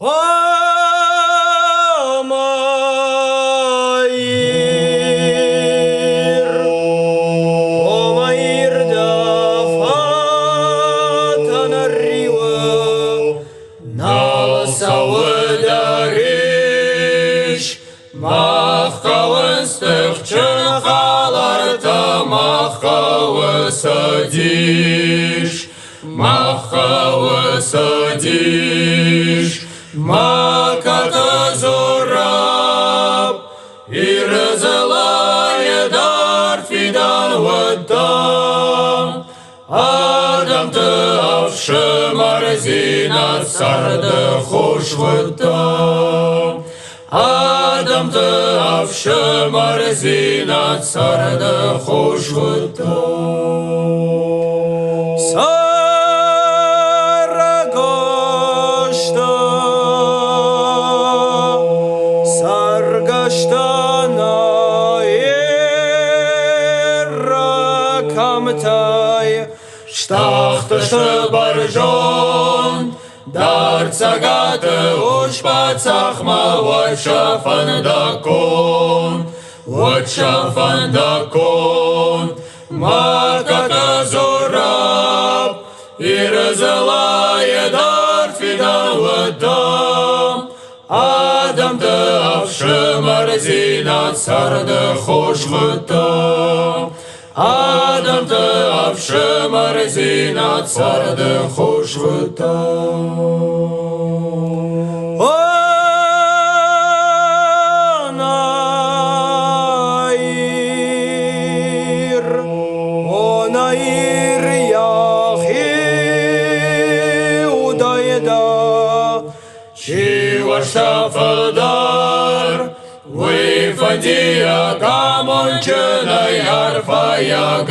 Omair dafatan arriwa Nal saudarish Machkawenstech chenchalarta Machkawesadish Machkawesadish Makata zorab Irzelaye dar fidan wadam Adam te avshemar zinat sarde khosh wadam Adam te avshemar zinat sarde khosh wadam Shtachte barjon dar zagate ushpatzach ma watshafan dakon makata zorab irzelaye dar fidan wadam Adam te avshemar zinat sarde khosh wadam Adam te avshemar zinat sarde khosh wadam Onair yachi udayda Shiva shafadar Vifandia gamonjenai arfaya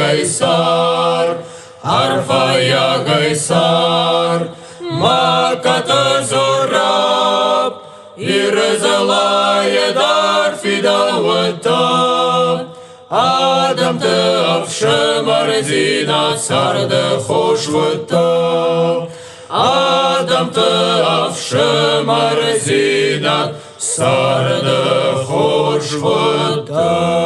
gaisar Makata zorab Irzelaye dar fidan wadam Adam te avshemar zinat sarde khosh wadam Adam te avshemar zinat sarde khosh wadam